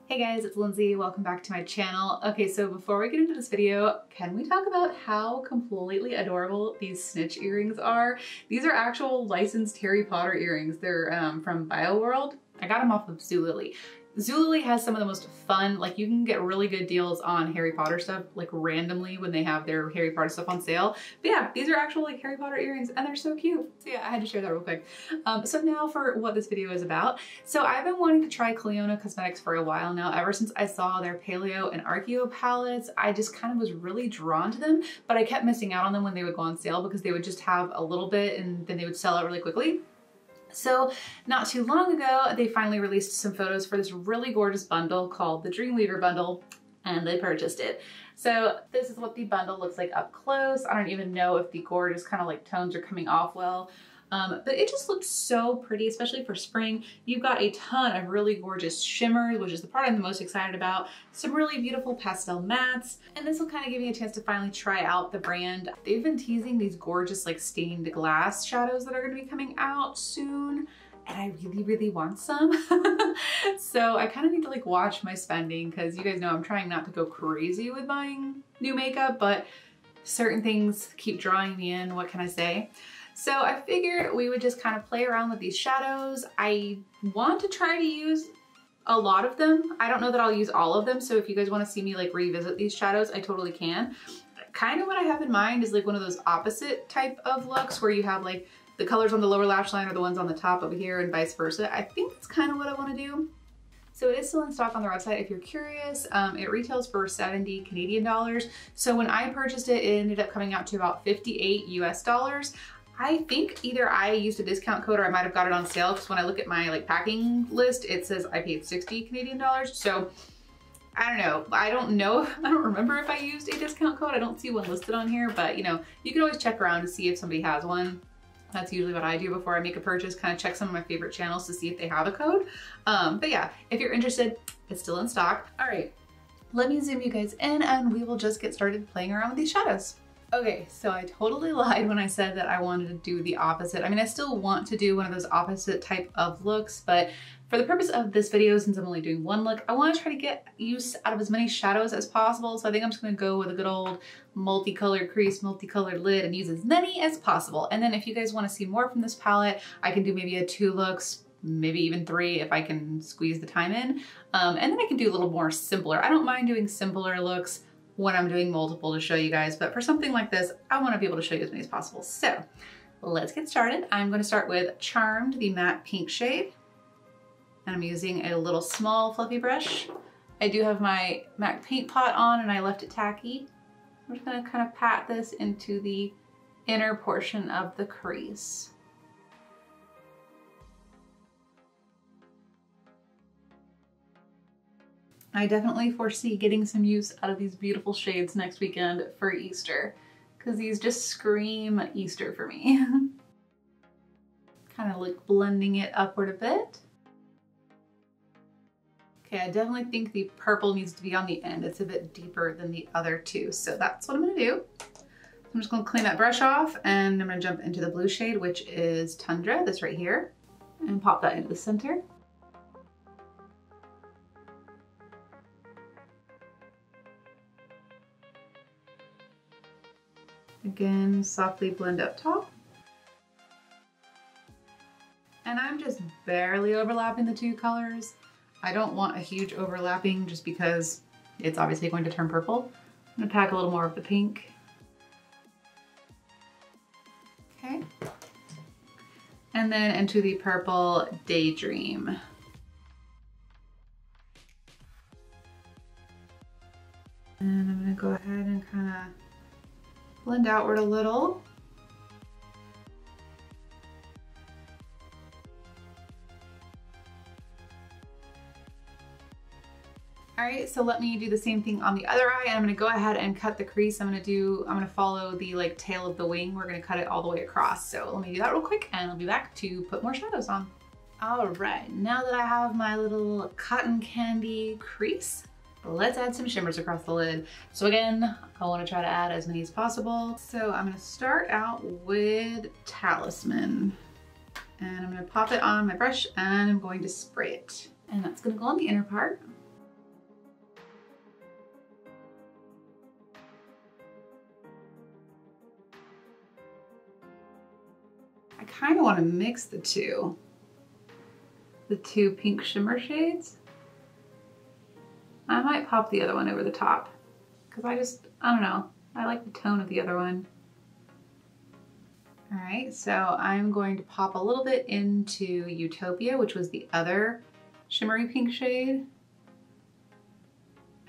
Hey guys, it's Lindsay. Welcome back to my channel. Okay, so before we get into this video, can we talk about how completely adorable these snitch earrings are? These are actual licensed Harry Potter earrings. They're from BioWorld. I got them off of Zulily. Zulily has some of the most fun, like you can get really good deals on Harry Potter stuff, like randomly when they have their Harry Potter stuff on sale. But yeah, these are actual like Harry Potter earrings and they're so cute. So yeah, I had to share that real quick. So now for what this video is about. So I've been wanting to try Clionadh Cosmetics for a while now. Ever since I saw their Paleo and Archeo palettes, I just kind of was really drawn to them, but I kept missing out on them when they would go on sale because they would just have a little bit and then they would sell out really quickly. So not too long ago, they finally released some photos for this really gorgeous bundle called the Dreamweaver bundle, and they purchased it. So this is what the bundle looks like up close. I don't even know if the gorgeous kind of like tones are coming off well, but it just looks so pretty, especially for spring. You've got a ton of really gorgeous shimmers, which is the part I'm the most excited about. Some really beautiful pastel mattes, and this will kind of give me a chance to finally try out the brand. They've been teasing these gorgeous like stained glass shadows that are going to be coming out soon, and I really, really want some. So I kind of need to like watch my spending because you guys know I'm trying not to go crazy with buying new makeup, but certain things keep drawing me in. What can I say? So I figured we would just kind of play around with these shadows. I want to try to use a lot of them. I don't know that I'll use all of them. So if you guys want to see me like revisit these shadows, I totally can. Kind of what I have in mind is like one of those opposite type of looks where you have like the colors on the lower lash line are the ones on the top over here and vice versa. I think that's kind of what I want to do. So it is still in stock on their website if you're curious. It retails for 70 Canadian dollars. So when I purchased it, it ended up coming out to about 58 US dollars. I think either I used a discount code or I might have got it on sale because when I look at my like packing list, it says I paid 60 Canadian dollars. So I don't know. I don't remember if I used a discount code. I don't see one listed on here, but you know, you can always check around to see if somebody has one. That's usually what I do before I make a purchase, kind of check some of my favorite channels to see if they have a code. But yeah, if you're interested, it's still in stock. All right, let me zoom you guys in and we will just get started playing around with these shadows. Okay, so I totally lied when I said that I wanted to do the opposite. I mean, I still want to do one of those opposite type of looks, but for the purpose of this video, since I'm only doing one look, I want to try to get use out of as many shadows as possible. So I think I'm just going to go with a good old multicolored crease, multicolored lid, and use as many as possible. And then if you guys want to see more from this palette, I can do maybe a 2 looks, maybe even 3 if I can squeeze the time in. And then I can do a little more simpler. I don't mind doing simpler looks when I'm doing multiple to show you guys, but for something like this, I want to be able to show you as many as possible. So let's get started. I'm going to start with Charmed, the matte pink shade. And I'm using a little small fluffy brush. I do have my MAC paint pot on and I left it tacky. I'm just going to kind of pat this into the inner portion of the crease. I definitely foresee getting some use out of these beautiful shades next weekend for Easter, because these just scream Easter for me. Kind of like blending it upward a bit. Okay, I definitely think the purple needs to be on the end. It's a bit deeper than the other two, so that's what I'm gonna do. I'm just gonna clean that brush off and I'm gonna jump into the blue shade, which is Tundra, this right here, and pop that into the center. Again, softly blend up top. And I'm just barely overlapping the two colors. I don't want a huge overlapping just because it's obviously going to turn purple. I'm gonna pack a little more of the pink. Okay. And then into the purple Daydream. And I'm gonna go ahead and kind of blend outward a little. All right, so let me do the same thing on the other eye. I'm gonna go ahead and cut the crease. I'm gonna follow the like tail of the wing. We're gonna cut it all the way across. So let me do that real quick and I'll be back to put more shadows on. All right, now that I have my little cotton candy crease, let's add some shimmers across the lid. So again, I want to try to add as many as possible. So I'm going to start out with Talisman. And I'm going to pop it on my brush and I'm going to spray it. And that's going to go on the inner part. kind of want to mix the two pink shimmer shades. I might pop the other one over the top because I don't know, I like the tone of the other one. All right, so I'm going to pop a little bit into Utopia, which was the other shimmery pink shade.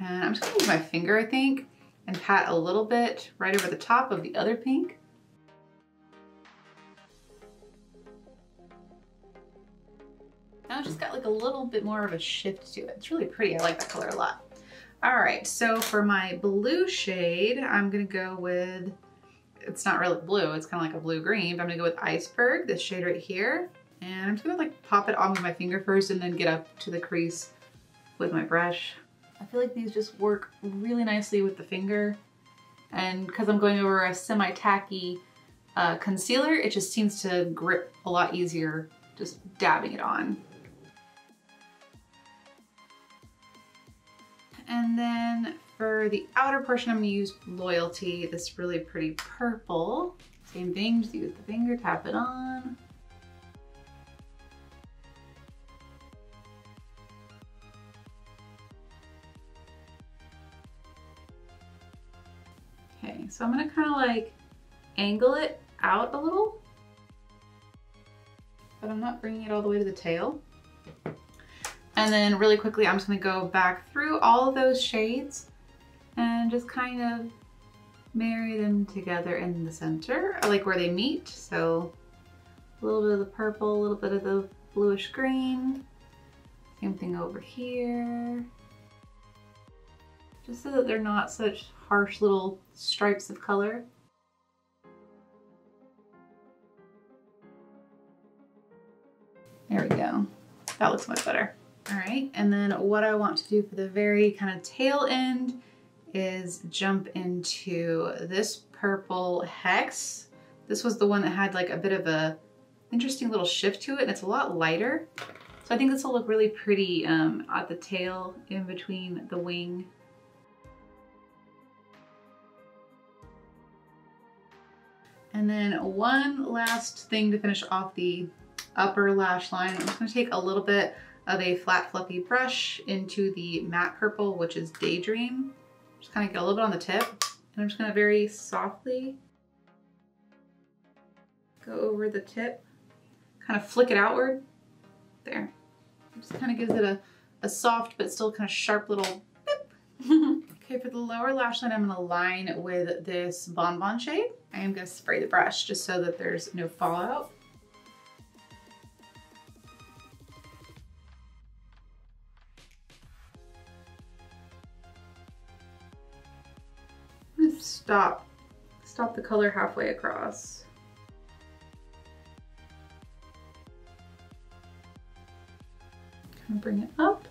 And I'm just gonna use my finger, I think, and pat a little bit right over the top of the other pink. Now it's just got like a little bit more of a shift to it. It's really pretty, I like that color a lot. All right, so for my blue shade, I'm gonna go with, it's not really blue, it's kind of like a blue-green, but I'm gonna go with Iceberg, this shade right here. And I'm just gonna like pop it on with my finger first and then get up to the crease with my brush. I feel like these just work really nicely with the finger. And because I'm going over a semi-tacky concealer, it just seems to grip a lot easier just dabbing it on. And then for the outer portion, I'm gonna use Loyalty, this really pretty purple. Same thing, just use the finger, tap it on. Okay, so I'm gonna kind of like angle it out a little, but I'm not bringing it all the way to the tail. And then really quickly, I'm just gonna go back through all of those shades and just kind of marry them together in the center, like where they meet. So a little bit of the purple, a little bit of the bluish green. Same thing over here. Just so that they're not such harsh little stripes of color. There we go. That looks much better. All right, and then what I want to do for the very kind of tail end is jump into this purple Hex. This was the one that had like a bit of a interesting little shift to it, and it's a lot lighter. So I think this will look really pretty at the tail in between the wing. And then one last thing to finish off the upper lash line. I'm just gonna take a little bit of a flat fluffy brush into the matte purple, which is Daydream. Just kind of get a little bit on the tip, and I'm just gonna very softly go over the tip, kind of flick it outward. There. It just kind of gives it a soft but still kind of sharp little bip. Okay, for the lower lash line, I'm gonna line with this Bonbon shade. I am gonna spray the brush just so that there's no fallout. I'm gonna stop the color halfway across. Kind of bring it up.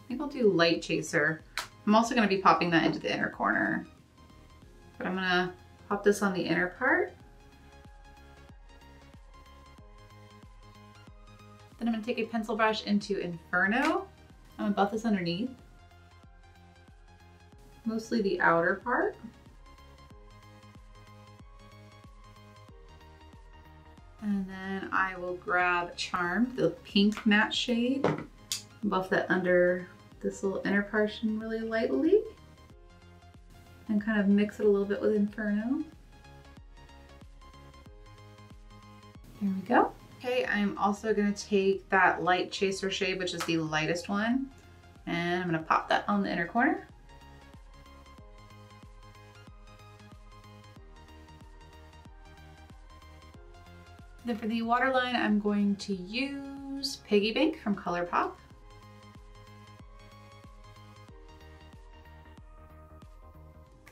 I think I'll do Light Chaser. I'm also gonna be popping that into the inner corner. But I'm gonna pop this on the inner part. Then I'm gonna take a pencil brush into Inferno. I'm gonna buff this underneath. Mostly the outer part. And then I will grab Charmed, the pink matte shade. Buff that under this little inner portion really lightly. And kind of mix it a little bit with Inferno. There we go. Okay, I'm also gonna take that Light Chaser shade, which is the lightest one, and I'm gonna pop that on the inner corner. Then for the waterline, I'm going to use Piggy Bank from ColourPop.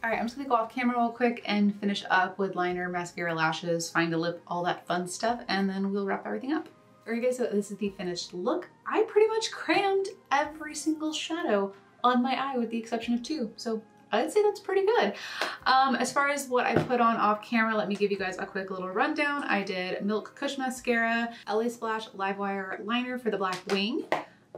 All right, I'm just gonna go off camera real quick and finish up with liner, mascara, lashes, find a lip, all that fun stuff, and then we'll wrap everything up. All right guys, so this is the finished look. I pretty much crammed every single shadow on my eye with the exception of 2. So I'd say that's pretty good. As far as what I put on off camera, let me give you guys a quick little rundown. I did Milk Kush Mascara, LA Splash Livewire Liner for the black wing.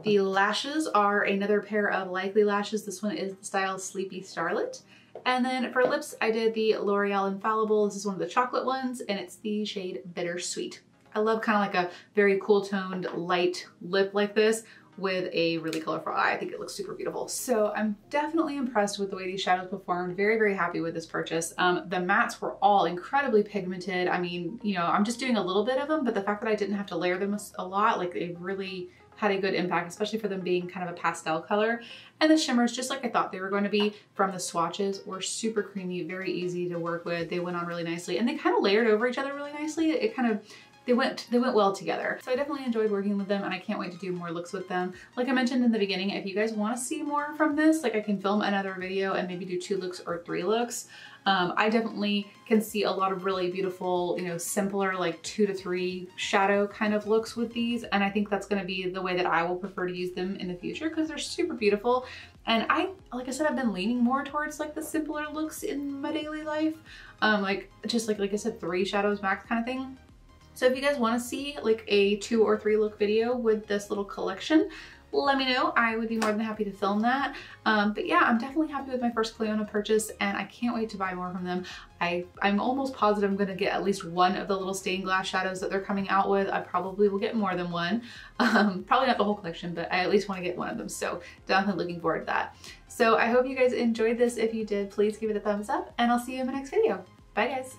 The lashes are another pair of Likely lashes. This one is the style Sleepy Starlet. And then for lips, I did the L'Oreal Infallible. This is one of the chocolate ones, and it's the shade Bittersweet. I love kind of like a very cool toned light lip like this with a really colorful eye. I think it looks super beautiful. So I'm definitely impressed with the way these shadows performed. Very, very happy with this purchase. The mattes were all incredibly pigmented. I mean, you know, I'm just doing a little bit of them, but the fact that I didn't have to layer them a lot, like they really had a good impact, especially for them being kind of a pastel color. And the shimmers, just like I thought they were going to be from the swatches, were super creamy, very easy to work with. They went on really nicely and they kind of layered over each other really nicely. It kind of, they went well together. So I definitely enjoyed working with them and I can't wait to do more looks with them. Like I mentioned in the beginning, if you guys want to see more from this, like I can film another video and maybe do 2 looks or 3 looks. I definitely can see a lot of really beautiful, you know, simpler like 2 to 3 shadow kind of looks with these. And I think that's going to be the way that I will prefer to use them in the future because they're super beautiful. And like I said, I've been leaning more towards like the simpler looks in my daily life. Like I said, 3 shadows max kind of thing. So if you guys want to see like a 2 or 3 look video with this little collection, let me know. I would be more than happy to film that. But yeah, I'm definitely happy with my first Clionadh purchase and I can't wait to buy more from them. I'm almost positive I'm gonna get at least one of the little stained glass shadows that they're coming out with. I probably will get more than one. Probably not the whole collection, but I at least want to get one of them. So definitely looking forward to that. So I hope you guys enjoyed this. If you did, please give it a thumbs up and I'll see you in my next video. Bye guys.